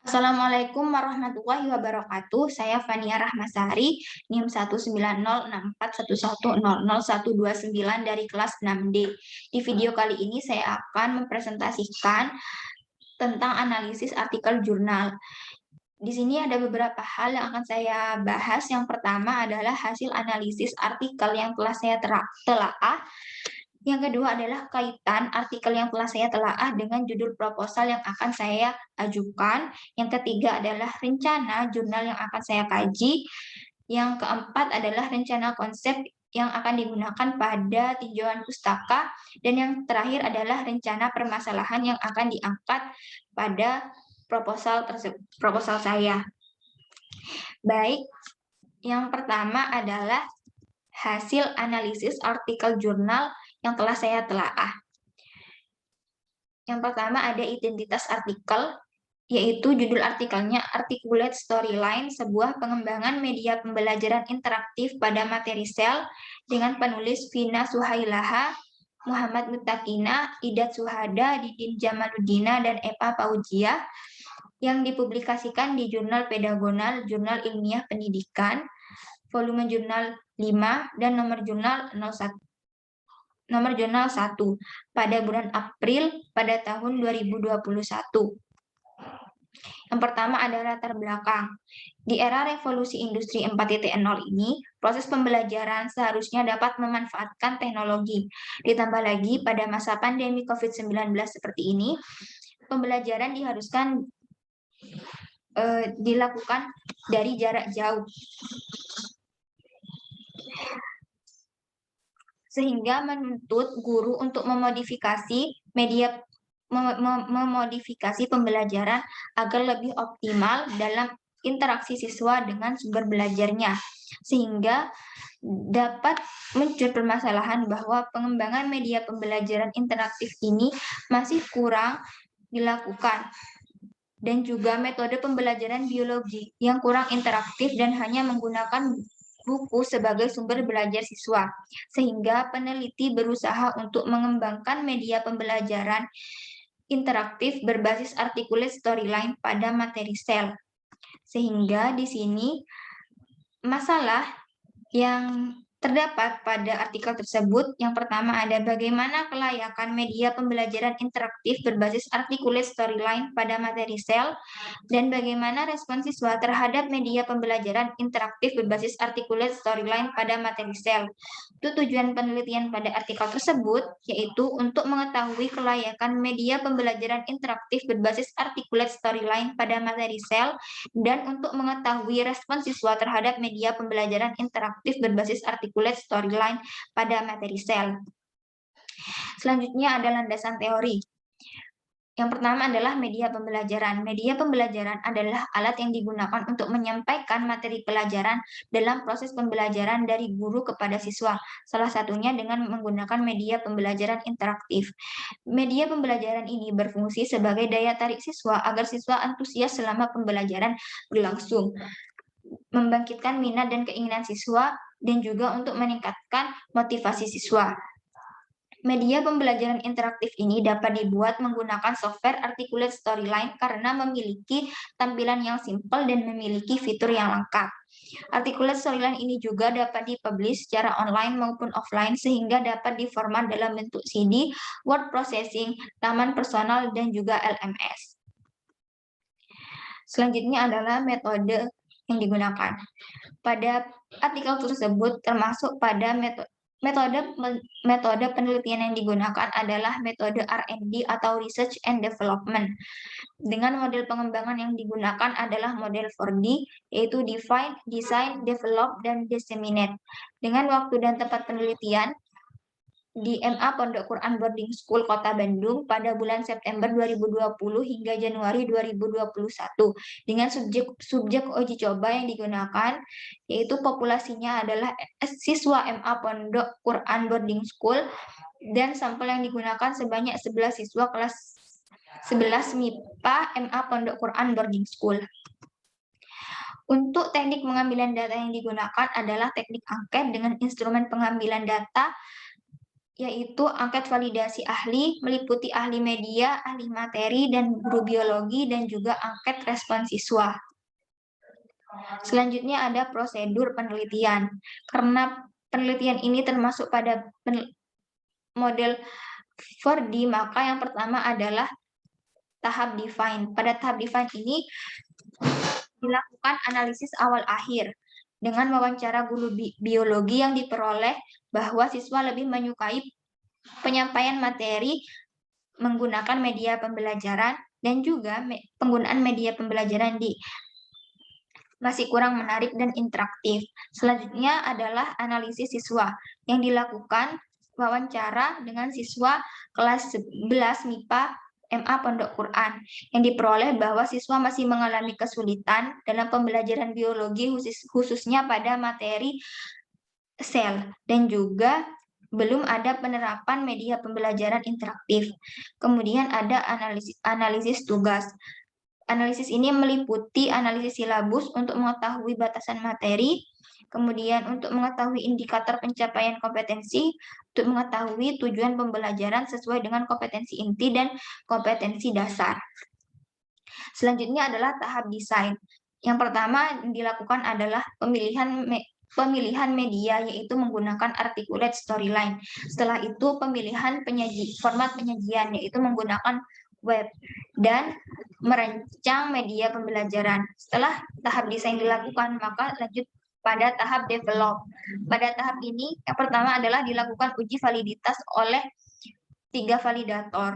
Assalamualaikum warahmatullahi wabarakatuh. Saya Fania Rahmasari, NIM 1906411001129 dari kelas 6D. Di video kali ini saya akan mempresentasikan tentang analisis artikel jurnal. Di sini ada beberapa hal yang akan saya bahas. Yang pertama adalah hasil analisis artikel yang telah saya telaah. Yang kedua adalah kaitan artikel yang telah saya telaah dengan judul proposal yang akan saya ajukan. Yang ketiga adalah rencana jurnal yang akan saya kaji. Yang keempat adalah rencana konsep yang akan digunakan pada tinjauan pustaka. Dan yang terakhir adalah rencana permasalahan yang akan diangkat pada proposal saya. Baik, yang pertama adalah hasil analisis artikel jurnal yang telah saya telaah. Yang pertama ada identitas artikel, yaitu judul artikelnya Articulate Storyline, sebuah pengembangan media pembelajaran interaktif pada materi sel dengan penulis Vina Suhailaha, Muhammad Mutakina, Idat Suhada, Didin Jamaludina, dan Eva Paujia, yang dipublikasikan di Jurnal Pedagonal, Jurnal Ilmiah Pendidikan, volume jurnal 5, dan nomor jurnal 1 pada bulan April pada tahun 2021. Yang pertama ada latar belakang. Di era revolusi industri 4.0 ini, proses pembelajaran seharusnya dapat memanfaatkan teknologi. Ditambah lagi pada masa pandemi COVID-19 seperti ini, pembelajaran diharuskan dilakukan dari jarak jauh. Sehingga menuntut guru untuk memodifikasi pembelajaran agar lebih optimal dalam interaksi siswa dengan sumber belajarnya, sehingga dapat muncul permasalahan bahwa pengembangan media pembelajaran interaktif ini masih kurang dilakukan, dan juga metode pembelajaran biologi yang kurang interaktif dan hanya menggunakan buku sebagai sumber belajar siswa, sehingga peneliti berusaha untuk mengembangkan media pembelajaran interaktif berbasis articulate storyline pada materi sel. Sehingga di sini masalah yang terdapat pada artikel tersebut, yang pertama ada bagaimana kelayakan media pembelajaran interaktif berbasis articulate storyline pada materi sel, dan bagaimana respon siswa terhadap media pembelajaran interaktif berbasis articulate storyline pada materi sel. Itu tujuan penelitian pada artikel tersebut, yaitu untuk mengetahui kelayakan media pembelajaran interaktif berbasis articulate storyline pada materi sel, dan untuk mengetahui respon siswa terhadap media pembelajaran interaktif berbasis articulate storyline pada materi sel. Selanjutnya ada landasan teori. Yang pertama adalah media pembelajaran. Media pembelajaran adalah alat yang digunakan untuk menyampaikan materi pelajaran dalam proses pembelajaran dari guru kepada siswa, salah satunya dengan menggunakan media pembelajaran interaktif. Media pembelajaran ini berfungsi sebagai daya tarik siswa agar siswa antusias selama pembelajaran berlangsung, membangkitkan minat dan keinginan siswa, dan juga untuk meningkatkan motivasi siswa. Media pembelajaran interaktif ini dapat dibuat menggunakan software articulate storyline karena memiliki tampilan yang simpel dan memiliki fitur yang lengkap. Articulate storyline ini juga dapat dipublish secara online maupun offline, sehingga dapat diformat dalam bentuk CD, word processing, taman personal, dan juga LMS. Selanjutnya adalah metode yang digunakan. Pada artikel tersebut termasuk pada metode penelitian yang digunakan adalah metode R&D atau Research and Development. Dengan model pengembangan yang digunakan adalah model 4D, yaitu Define, Design, Develop, dan Disseminate. Dengan waktu dan tempat penelitian di MA Pondok Quran Boarding School Kota Bandung pada bulan September 2020 hingga Januari 2021, dengan subjek uji coba yang digunakan yaitu populasinya adalah siswa MA Pondok Quran Boarding School, dan sampel yang digunakan sebanyak 11 siswa kelas 11 MIPA MA Pondok Quran Boarding School. Untuk teknik pengambilan data yang digunakan adalah teknik angket dengan instrumen pengambilan data yaitu angket validasi ahli, meliputi ahli media, ahli materi, dan guru biologi, dan juga angket respon siswa. Selanjutnya ada prosedur penelitian. Karena penelitian ini termasuk pada model 4D, maka yang pertama adalah tahap define. Pada tahap define ini dilakukan analisis awal akhir dengan wawancara guru biologi yang diperoleh bahwa siswa lebih menyukai penyampaian materi menggunakan media pembelajaran dan juga penggunaan media pembelajaran masih kurang menarik dan interaktif. Selanjutnya adalah analisis siswa yang dilakukan wawancara dengan siswa kelas 11 MIPA MA Pondok Quran yang diperoleh bahwa siswa masih mengalami kesulitan dalam pembelajaran biologi khususnya pada materi sel dan juga belum ada penerapan media pembelajaran interaktif. Kemudian ada analisis tugas. Analisis ini meliputi analisis silabus untuk mengetahui batasan materi, kemudian untuk mengetahui indikator pencapaian kompetensi, untuk mengetahui tujuan pembelajaran sesuai dengan kompetensi inti dan kompetensi dasar. Selanjutnya adalah tahap desain. Yang pertama yang dilakukan adalah pemilihan media, yaitu menggunakan articulate storyline. Setelah itu pemilihan format penyajian, yaitu menggunakan web, dan merancang media pembelajaran. Setelah tahap desain dilakukan, maka lanjut pada tahap develop. Pada tahap ini, yang pertama adalah dilakukan uji validitas oleh 3 validator.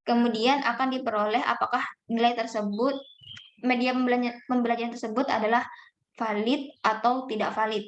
Kemudian akan diperoleh apakah nilai tersebut, media pembelajaran tersebut adalah valid atau tidak valid.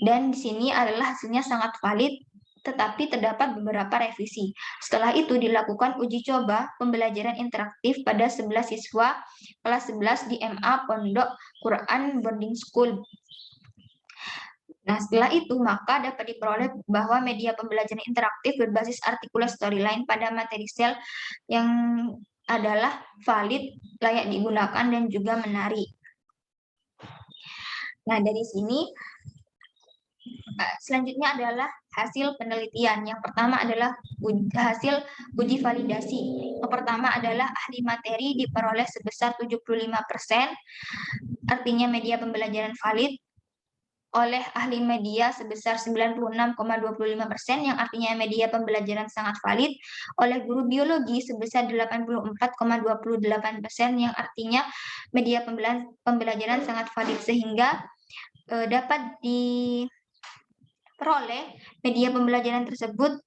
Dan di sini adalah hasilnya sangat valid, tetapi terdapat beberapa revisi. Setelah itu dilakukan uji coba pembelajaran interaktif pada 11 siswa kelas 11 di MA Pondok Quran Boarding School. Nah, setelah itu maka dapat diperoleh bahwa media pembelajaran interaktif berbasis articulate storyline pada materi sel yang adalah valid, layak digunakan, dan juga menarik. Nah, dari sini selanjutnya adalah hasil penelitian. Yang pertama adalah hasil uji validasi. Yang pertama adalah ahli materi diperoleh sebesar 75%, artinya media pembelajaran valid. Oleh ahli media sebesar 96,25%, yang artinya media pembelajaran sangat valid. Oleh guru biologi sebesar 84,28%, yang artinya media pembelajaran sangat valid, sehingga dapat diperoleh media pembelajaran tersebut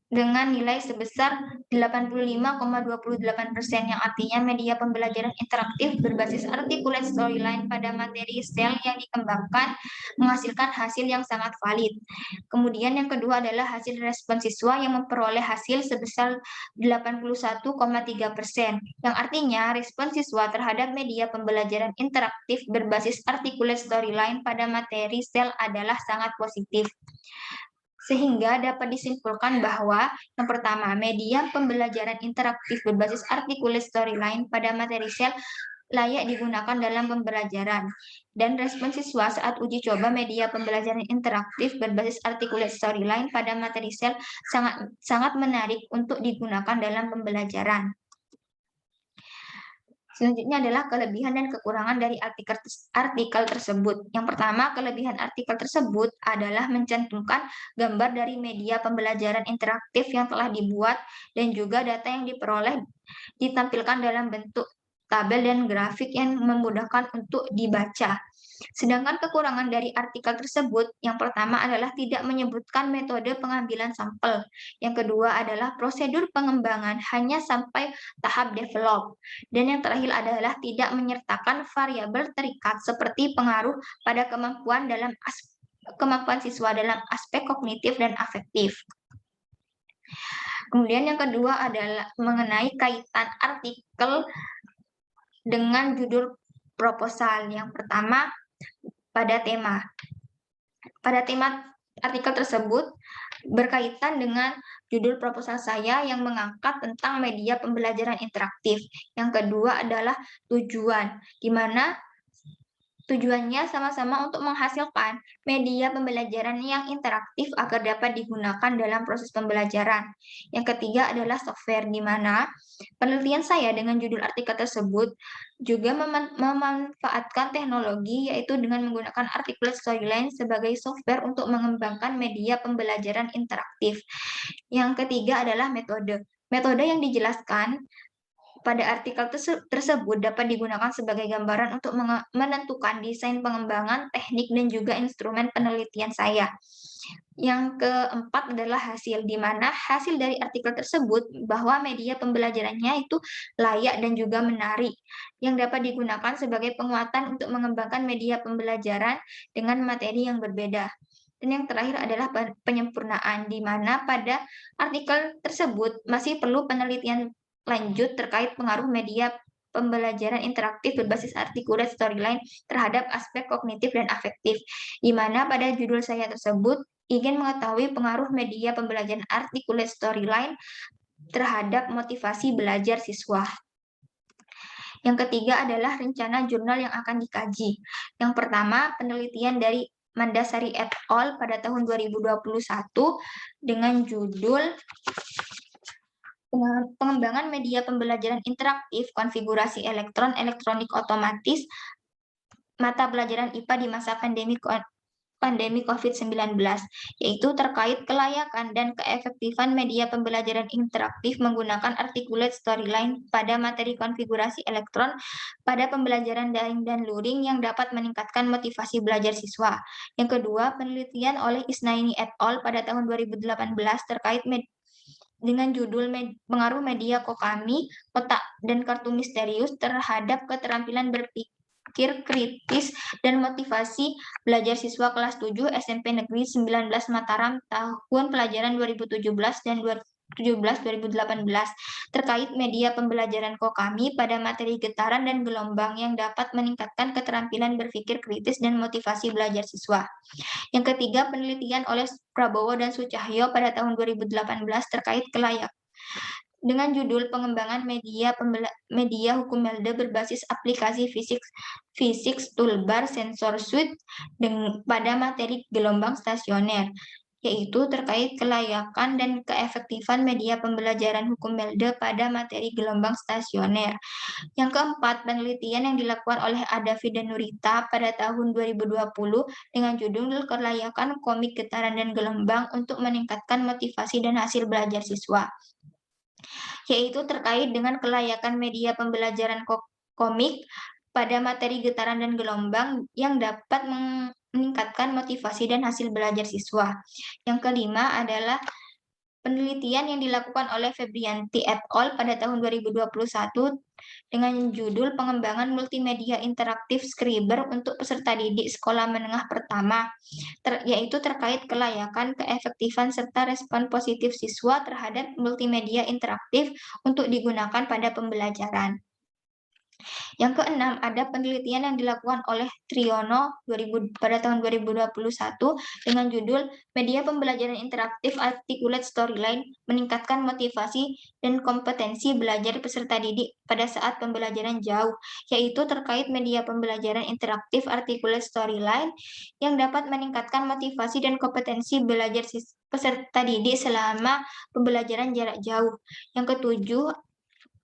dengan nilai sebesar 85,28%, yang artinya media pembelajaran interaktif berbasis articulate storyline pada materi sel yang dikembangkan menghasilkan hasil yang sangat valid. Kemudian yang kedua adalah hasil respon siswa yang memperoleh hasil sebesar 81,3%, yang artinya respon siswa terhadap media pembelajaran interaktif berbasis articulate storyline pada materi sel adalah sangat positif. Sehingga dapat disimpulkan bahwa yang pertama, media pembelajaran interaktif berbasis articulate storyline pada materi sel layak digunakan dalam pembelajaran. Dan respon siswa saat uji coba media pembelajaran interaktif berbasis articulate storyline pada materi sel sangat menarik untuk digunakan dalam pembelajaran. Selanjutnya adalah kelebihan dan kekurangan dari artikel tersebut. Yang pertama, kelebihan artikel tersebut adalah mencantumkan gambar dari media pembelajaran interaktif yang telah dibuat dan juga data yang diperoleh ditampilkan dalam bentuk tabel dan grafik yang memudahkan untuk dibaca. Sedangkan kekurangan dari artikel tersebut, yang pertama adalah tidak menyebutkan metode pengambilan sampel. Yang kedua adalah prosedur pengembangan hanya sampai tahap develop. Dan yang terakhir adalah tidak menyertakan variabel terikat seperti pengaruh pada kemampuan siswa dalam aspek kognitif dan afektif. Kemudian yang kedua adalah mengenai kaitan artikel dengan judul proposal. Yang pertama, pada tema. Pada tema artikel tersebut berkaitan dengan judul proposal saya yang mengangkat tentang media pembelajaran interaktif. Yang kedua adalah tujuan, di mana Tujuannya sama-sama untuk menghasilkan media pembelajaran yang interaktif agar dapat digunakan dalam proses pembelajaran. Yang ketiga adalah software, di mana penelitian saya dengan judul artikel tersebut juga memanfaatkan teknologi, yaitu dengan menggunakan articulate storyline sebagai software untuk mengembangkan media pembelajaran interaktif. Yang ketiga adalah metode. Metode yang dijelaskan pada artikel tersebut dapat digunakan sebagai gambaran untuk menentukan desain pengembangan, teknik, dan juga instrumen penelitian saya. Yang keempat adalah hasil, di mana hasil dari artikel tersebut bahwa media pembelajarannya itu layak dan juga menarik, yang dapat digunakan sebagai penguatan untuk mengembangkan media pembelajaran dengan materi yang berbeda. Dan yang terakhir adalah penyempurnaan, di mana pada artikel tersebut masih perlu penelitian lanjut terkait pengaruh media pembelajaran interaktif berbasis articulate storyline terhadap aspek kognitif dan afektif, di mana pada judul saya tersebut ingin mengetahui pengaruh media pembelajaran articulate storyline terhadap motivasi belajar siswa. Yang ketiga adalah rencana jurnal yang akan dikaji. Yang pertama, penelitian dari Mandasari et al. Pada tahun 2021 dengan judul pengembangan media pembelajaran interaktif, konfigurasi elektron, elektronik otomatis, mata pelajaran IPA di masa pandemi COVID-19, yaitu terkait kelayakan dan keefektifan media pembelajaran interaktif menggunakan articulate storyline pada materi konfigurasi elektron pada pembelajaran daring dan luring yang dapat meningkatkan motivasi belajar siswa. Yang kedua, penelitian oleh Isnaini et al. Pada tahun 2018 terkait dengan judul pengaruh media Kokami, otak, dan kartu misterius terhadap keterampilan berpikir kritis dan motivasi belajar siswa kelas 7 SMP Negeri 19 Mataram tahun pelajaran 2017 dan 2017-2018 terkait media pembelajaran Kokami pada materi getaran dan gelombang yang dapat meningkatkan keterampilan berpikir kritis dan motivasi belajar siswa. Yang ketiga, penelitian oleh Prabowo dan Sucahyo pada tahun 2018 terkait kelayak dengan judul pengembangan media hukum Melde berbasis aplikasi fisik toolbar sensor suite pada materi gelombang stasioner, yaitu terkait kelayakan dan keefektifan media pembelajaran hukum Melde pada materi gelombang stasioner. Yang keempat, penelitian yang dilakukan oleh Adafi dan Nurita pada tahun 2020 dengan judul kelayakan komik getaran dan gelombang untuk meningkatkan motivasi dan hasil belajar siswa, yaitu terkait dengan kelayakan media pembelajaran komik pada materi getaran dan gelombang yang dapat meningkatkan motivasi dan hasil belajar siswa. Yang kelima adalah penelitian yang dilakukan oleh Febrianti et al. Pada tahun 2021 dengan judul pengembangan multimedia interaktif Scriber untuk peserta didik sekolah menengah pertama, yaitu terkait kelayakan, keefektifan, serta respon positif siswa terhadap multimedia interaktif untuk digunakan pada pembelajaran. Yang keenam, ada penelitian yang dilakukan oleh Triono pada tahun 2021 dengan judul Media Pembelajaran Interaktif Articulate Storyline meningkatkan motivasi dan kompetensi belajar peserta didik pada saat pembelajaran jauh, yaitu terkait media pembelajaran interaktif Articulate Storyline yang dapat meningkatkan motivasi dan kompetensi belajar peserta didik selama pembelajaran jarak jauh. Yang ketujuh,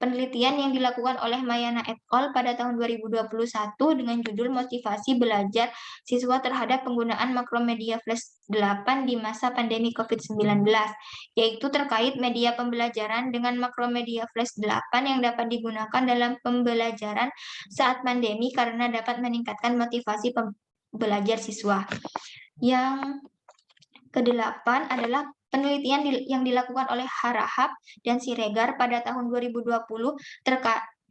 penelitian yang dilakukan oleh Mayana et al. Pada tahun 2021 dengan judul Motivasi Belajar Siswa Terhadap Penggunaan Makromedia Flash 8 di Masa Pandemi COVID-19, yaitu terkait media pembelajaran dengan makromedia Flash 8 yang dapat digunakan dalam pembelajaran saat pandemi karena dapat meningkatkan motivasi belajar siswa. Yang kedelapan adalah penelitian yang dilakukan oleh Harahap dan Siregar pada tahun 2020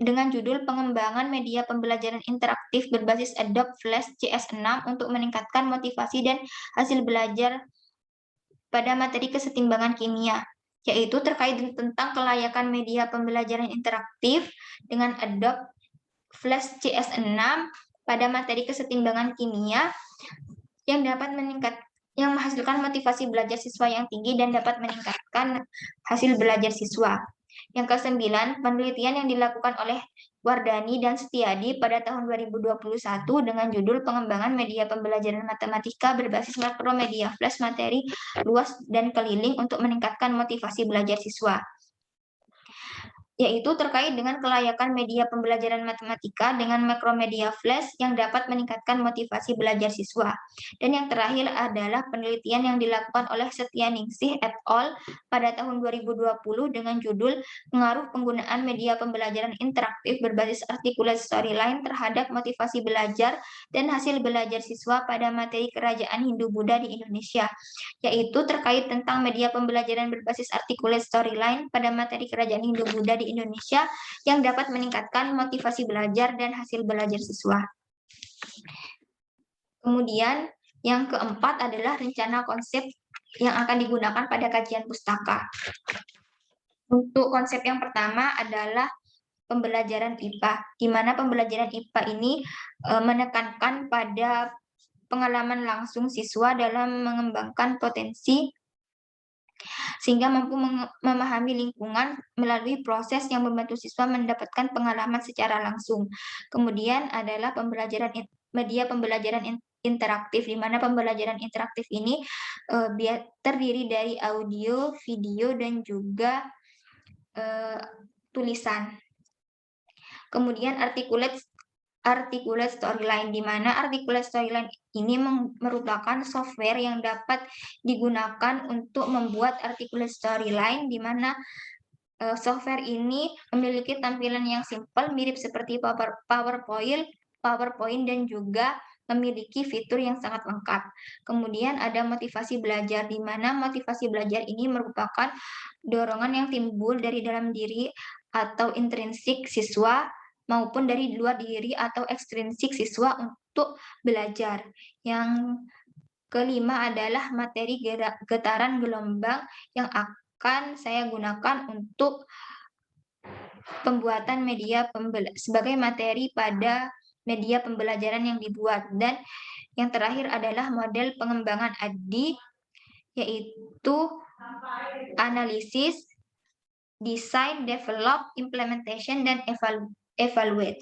dengan judul pengembangan media pembelajaran interaktif berbasis Adobe Flash CS6 untuk meningkatkan motivasi dan hasil belajar pada materi kesetimbangan kimia, yaitu terkait tentang kelayakan media pembelajaran interaktif dengan Adobe Flash CS6 pada materi kesetimbangan kimia yang dapat menghasilkan motivasi belajar siswa yang tinggi dan dapat meningkatkan hasil belajar siswa. Yang ke-9, penelitian yang dilakukan oleh Wardani dan Setiadi pada tahun 2021 dengan judul Pengembangan Media Pembelajaran Matematika berbasis Makromedia Flash Materi Luas dan Keliling untuk meningkatkan motivasi belajar siswa, yaitu terkait dengan kelayakan media pembelajaran matematika dengan makromedia flash yang dapat meningkatkan motivasi belajar siswa. Dan yang terakhir adalah penelitian yang dilakukan oleh Setyaningsih et al. Pada tahun 2020 dengan judul Pengaruh Penggunaan Media Pembelajaran Interaktif Berbasis Articulate Storyline terhadap Motivasi Belajar dan Hasil Belajar Siswa pada Materi Kerajaan Hindu-Buddha di Indonesia, yaitu terkait tentang media pembelajaran berbasis articulate storyline pada materi kerajaan Hindu-Buddha di Indonesia yang dapat meningkatkan motivasi belajar dan hasil belajar siswa. Kemudian yang keempat adalah rencana konsep yang akan digunakan pada kajian pustaka. Untuk konsep yang pertama adalah pembelajaran IPA, di mana pembelajaran IPA ini menekankan pada pengalaman langsung siswa dalam mengembangkan potensi sehingga mampu memahami lingkungan melalui proses yang membantu siswa mendapatkan pengalaman secara langsung. Kemudian adalah media pembelajaran interaktif, di mana pembelajaran interaktif ini terdiri dari audio, video, dan juga tulisan. Kemudian articulate storyline, di mana articulate storyline ini merupakan software yang dapat digunakan untuk membuat articulate storyline, di mana software ini memiliki tampilan yang simpel mirip seperti PowerPoint dan juga memiliki fitur yang sangat lengkap. Kemudian ada motivasi belajar, di mana motivasi belajar ini merupakan dorongan yang timbul dari dalam diri atau intrinsik siswa maupun dari luar diri atau ekstrinsik siswa untuk belajar. Yang kelima adalah materi getaran gelombang yang akan saya gunakan untuk pembuatan media sebagai materi pada media pembelajaran yang dibuat. Dan yang terakhir adalah model pengembangan ADDIE, yaitu analisis, design, develop, implementation, dan evaluate.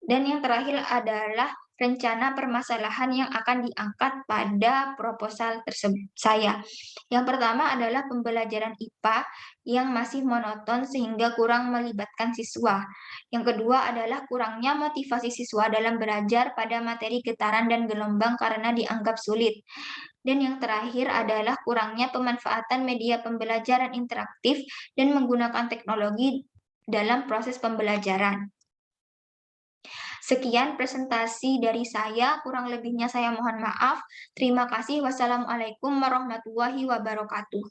Dan yang terakhir adalah rencana permasalahan yang akan diangkat pada proposal tersebut saya. Yang pertama adalah pembelajaran IPA yang masih monoton sehingga kurang melibatkan siswa. Yang kedua adalah kurangnya motivasi siswa dalam belajar pada materi getaran dan gelombang karena dianggap sulit. Dan yang terakhir adalah kurangnya pemanfaatan media pembelajaran interaktif dan menggunakan teknologi dalam proses pembelajaran. Sekian presentasi dari saya, kurang lebihnya saya mohon maaf. Terima kasih. Wassalamualaikum warahmatullahi wabarakatuh.